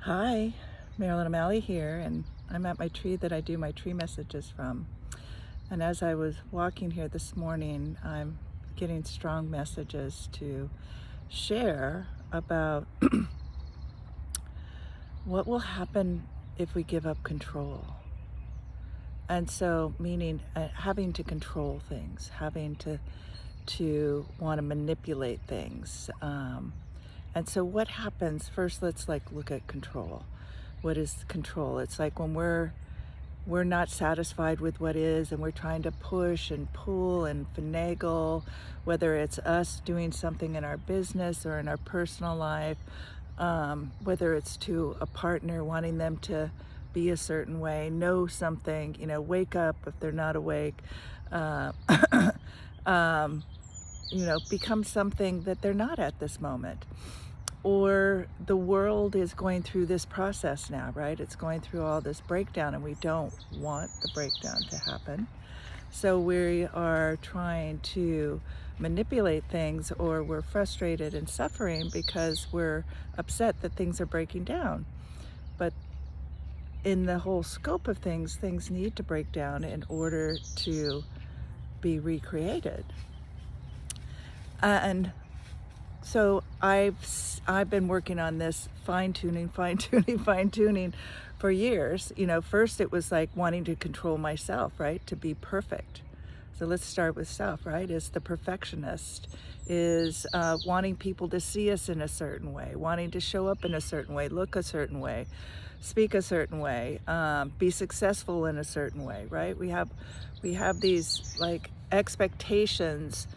Hi, Marilyn O'Malley here, and I'm at my tree that I do my tree messages from. And as I was walking here this morning, I'm getting strong messages to share about what will happen if we give up control. And so, meaning having to control things, having to want to manipulate things. And so what happens first? Let's look at control. What is control? It's like when we're not satisfied with what is, and we're trying to push and pull and finagle, whether it's us doing something in our business or in our personal life, whether it's to a partner, wanting them to be a certain way, know something, wake up if they're not awake, uh, um, become something that they're not at this moment. Or the world is going through this process now, right? It's going through all this breakdown, and we don't want the breakdown to happen. So we are trying to manipulate things, or we're frustrated and suffering because we're upset that things are breaking down. But in the whole scope of things need to break down in order to be recreated. And so I've been working on this fine-tuning for years. First it was like wanting to control myself, right? To be perfect. So let's start with self, right? Is the perfectionist, is wanting people to see us in a certain way, wanting to show up in a certain way, look a certain way, speak a certain way, be successful in a certain way, right? We have these like expectations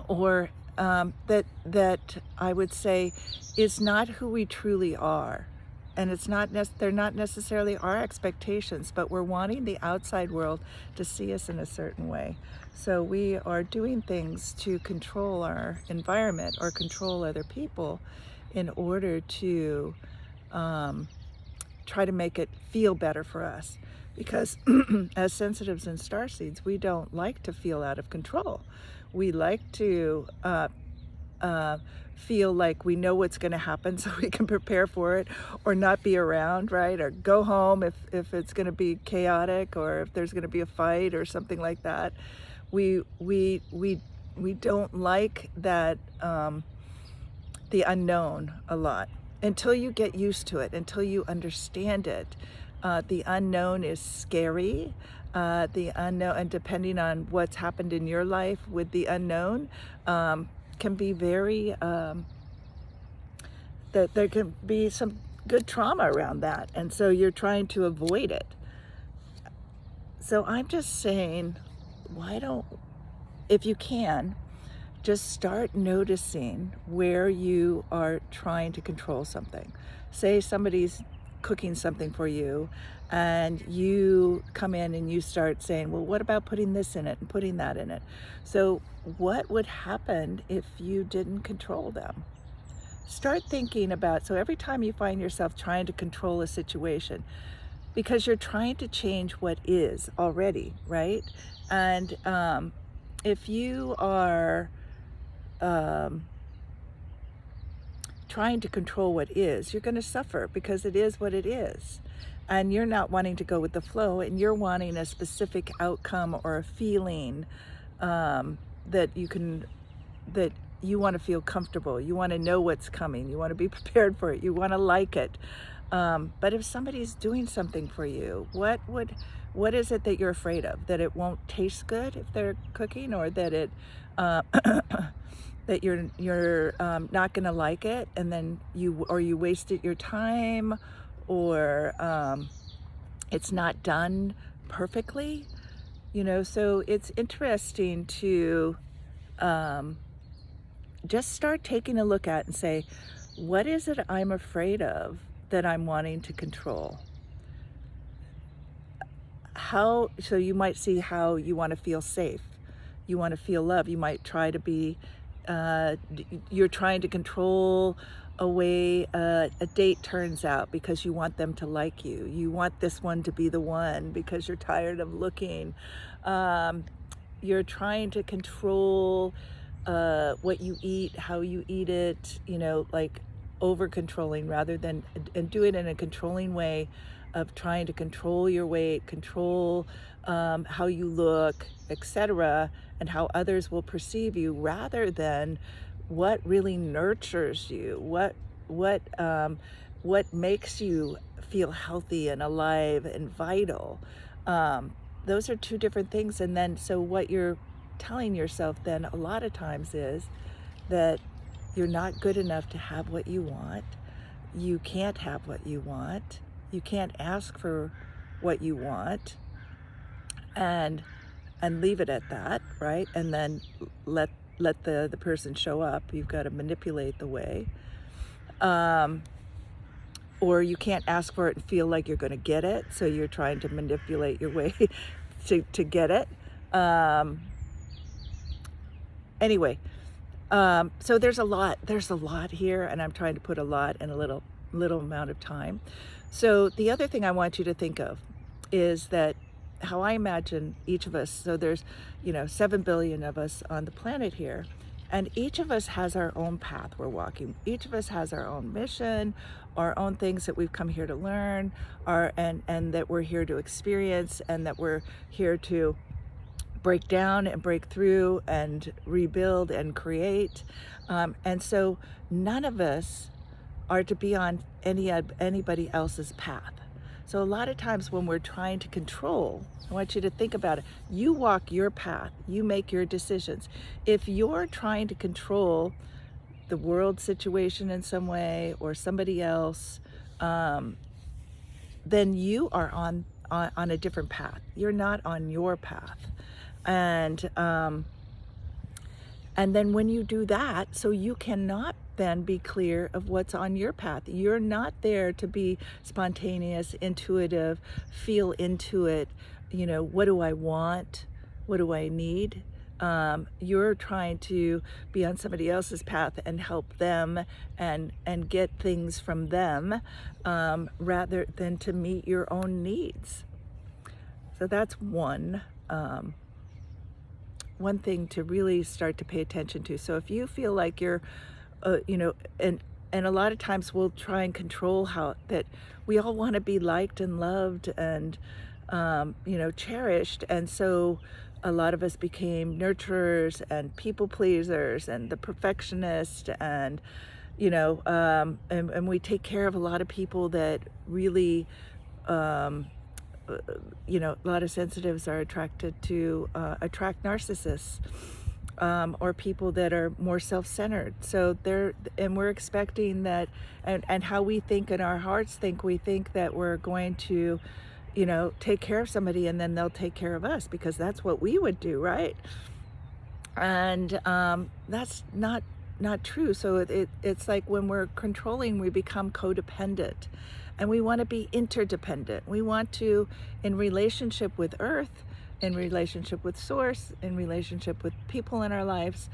or that I would say is not who we truly are. And they're not necessarily our expectations, but we're wanting the outside world to see us in a certain way. So we are doing things to control our environment or control other people in order to try to make it feel better for us. Because as sensitives and starseeds, we don't like to feel out of control. We like to feel like we know what's going to happen so we can prepare for it, or not be around, right? Or go home if it's going to be chaotic, or if there's going to be a fight or something like that. We don't like that, the unknown a lot, until you get used to it, until you understand it. The unknown is scary. The unknown, and depending on what's happened in your life with the unknown, can be very, that there can be some good trauma around that. And so you're trying to avoid it. So I'm just saying, if you can, just start noticing where you are trying to control something. Say somebody's cooking something for you, and you come in and you start saying, well, what about putting this in it and putting that in it? So what would happen if you didn't control them? Start thinking about, so every time you find yourself trying to control a situation, because you're trying to change what is already, right? And if you are trying to control what is, you're going to suffer, because it is what it is. And you're not wanting to go with the flow, and you're wanting a specific outcome or a feeling, that you want to feel comfortable. You want to know what's coming. You want to be prepared for it. You want to like it. But if somebody's doing something for you, what is it that you're afraid of? That it won't taste good if they're cooking, or that it that you're not going to like it, and then you wasted your time, or it's not done perfectly. So it's interesting to just start taking a look at and say, what is it I'm afraid of that I'm wanting to control? So you might see how you want to feel safe. You want to feel love. You might try to be, you're trying to control a way a date turns out, because you want them to like you. You want this one to be the one because you're tired of looking. You're trying to control what you eat, how you eat it, like over controlling rather than, and do it in a controlling way of trying to control your weight, control how you look, etc., and how others will perceive you, rather than what really nurtures you, what what makes you feel healthy and alive and vital. Those are two different things. And then, so what you're telling yourself then a lot of times is that you're not good enough to have what you want. You can't have what you want. You can't ask for what you want, and leave it at that, right? And then let the person show up. You've got to manipulate the way. Or you can't ask for it and feel like you're going to get it, so you're trying to manipulate your way to get it. Anyway, so there's a lot here, and I'm trying to put a lot in a little amount of time. So the other thing I want you to think of is that how I imagine each of us, so there's 7 billion of us on the planet here, and each of us has our own path we're walking. Each of us has our own mission, our own things that we've come here to learn, and that we're here to experience, and that we're here to break down and break through and rebuild and create. And so none of us are to be on anybody else's path. So a lot of times when we're trying to control, I want you to think about it. You walk your path, you make your decisions. If you're trying to control the world situation in some way, or somebody else, then you are on a different path. You're not on your path. And then when you do that, so you cannot then be clear of what's on your path. You're not there to be spontaneous, intuitive, feel into it. What do I want? What do I need? You're trying to be on somebody else's path and help them and get things from them, rather than to meet your own needs. So that's one thing to really start to pay attention to. So if you feel like you're, and a lot of times we'll try and control how that we all want to be liked and loved and, cherished. And so a lot of us became nurturers and people pleasers and the perfectionist, and, and we take care of a lot of people that really, a lot of sensitives are attracted to attract narcissists, or people that are more self-centered. So we're expecting that, and how we think in our hearts we think that we're going to, take care of somebody and then they'll take care of us, because that's what we would do, right? And that's not true. So it's like when we're controlling, we become codependent. And we want to be interdependent. We want to, in relationship with Earth, in relationship with Source, in relationship with people in our lives,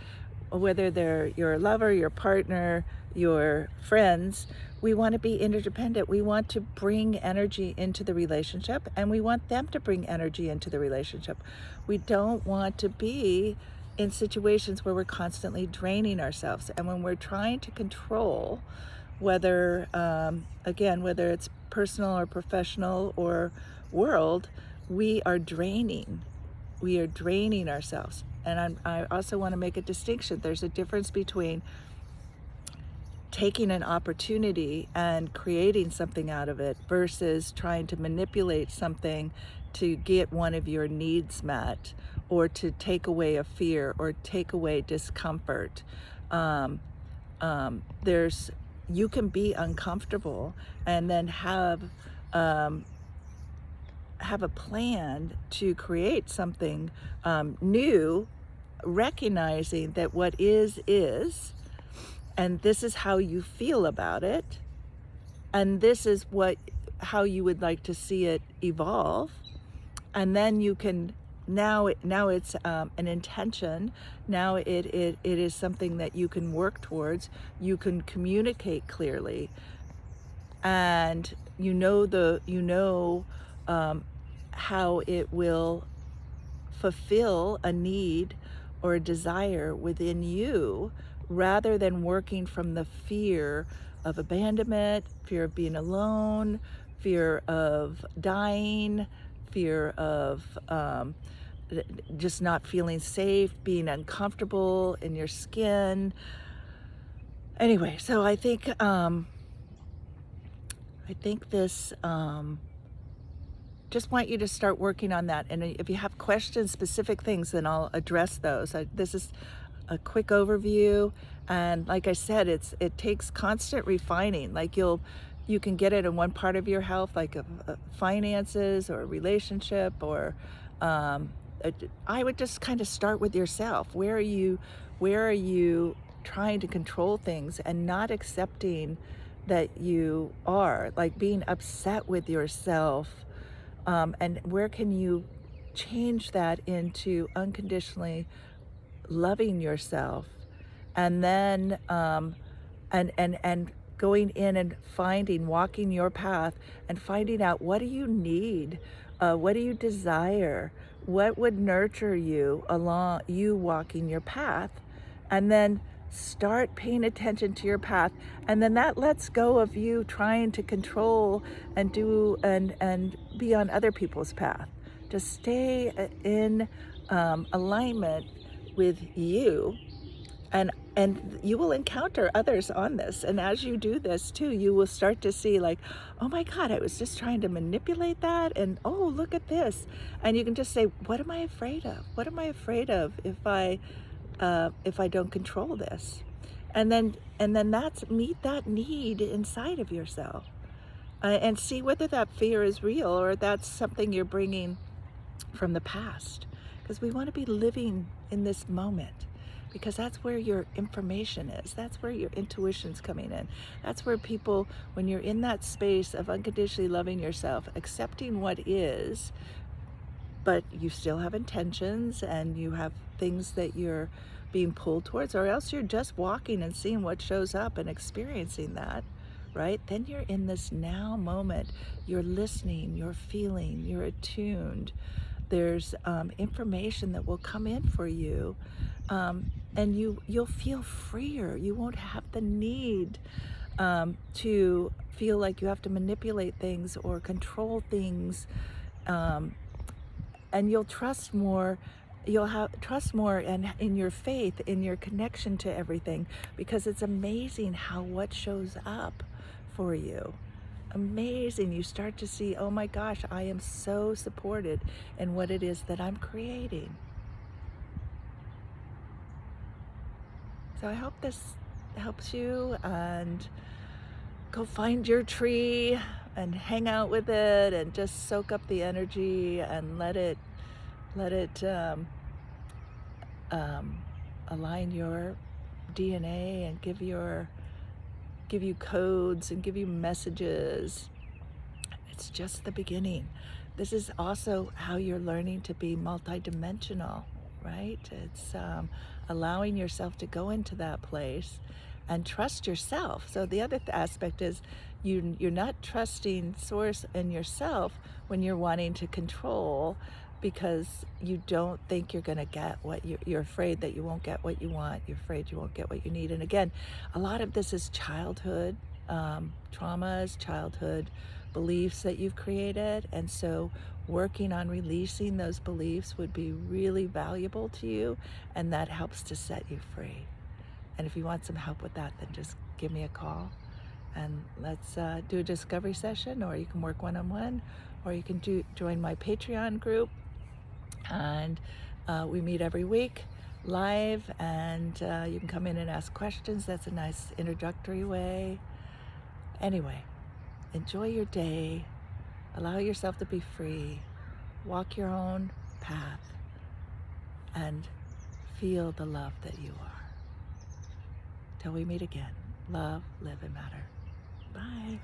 whether they're your lover, your partner, your friends, we want to be interdependent. We want to bring energy into the relationship, and we want them to bring energy into the relationship. We don't want to be in situations where we're constantly draining ourselves. And when we're trying to control, whether whether it's personal or professional or world, we are draining ourselves. And I also want to make a distinction. There's a difference between taking an opportunity and creating something out of it versus trying to manipulate something to get one of your needs met, or to take away a fear or take away discomfort. You can be uncomfortable and then have a plan to create something new, recognizing that what is, and this is how you feel about it, and this is how you would like to see it evolve. And then you can, now it's an intention. Now it is something that you can work towards. You can communicate clearly, and how it will fulfill a need or a desire within you, rather than working from the fear of abandonment, fear of being alone, fear of dying, fear of just not feeling safe, being uncomfortable in your skin. Anyway, so I think this just want you to start working on that. And if you have questions, specific things, then I'll address those. This is a quick overview, and like I said, it takes constant refining. Like you can get it in one part of your health, like finances or a relationship, or I would just kind of start with yourself. Where are you trying to control things and not accepting that you are, like being upset with yourself, and where can you change that into unconditionally loving yourself, and then and going in and walking your path and finding out, what do you need, what do you desire, what would nurture you along you walking your path, and then start paying attention to your path. And then that lets go of you trying to control and do and be on other people's path. Just stay in alignment with you, and you will encounter others on this. And as you do this too, you will start to see, like, oh my God, I was just trying to manipulate that, and oh, look at this. And you can just say, what am I afraid of? What am I afraid of if I don't control this? And then that's meet that need inside of yourself, and see whether that fear is real or that's something you're bringing from the past. Because we want to be living in this moment, because that's where your information is. That's where your intuition's coming in. That's where people, when you're in that space of unconditionally loving yourself, accepting what is, but you still have intentions and you have things that you're being pulled towards, or else you're just walking and seeing what shows up and experiencing that, right? Then you're in this now moment. You're listening, you're feeling, you're attuned. There's information that will come in for you, and you'll feel freer. You won't have the need to feel like you have to manipulate things or control things, and you'll trust more. You'll trust more in your faith, in your connection to everything, because it's amazing how what shows up for you. Amazing. You start to see, oh my gosh, I am so supported in what it is that I'm creating. So I hope this helps you, and go find your tree and hang out with it and just soak up the energy and let it align your DNA and give you codes and give you messages. It's just the beginning. This is also how you're learning to be multidimensional, right? It's allowing yourself to go into that place and trust yourself. So the other aspect is you're not trusting source and yourself when you're wanting to control, because you don't think you're going to get what you're afraid that you won't get what you want. You're afraid you won't get what you need. And again, a lot of this is childhood traumas, childhood beliefs that you've created. And so working on releasing those beliefs would be really valuable to you, and that helps to set you free. And if you want some help with that, then just give me a call and let's do a discovery session, or you can work one-on-one, or you can join my Patreon group. And we meet every week live, and you can come in and ask questions. That's a nice introductory way. Anyway, enjoy your day. Allow yourself to be free. Walk your own path and feel the love that you are. Till we meet again, love, live, and matter. Bye.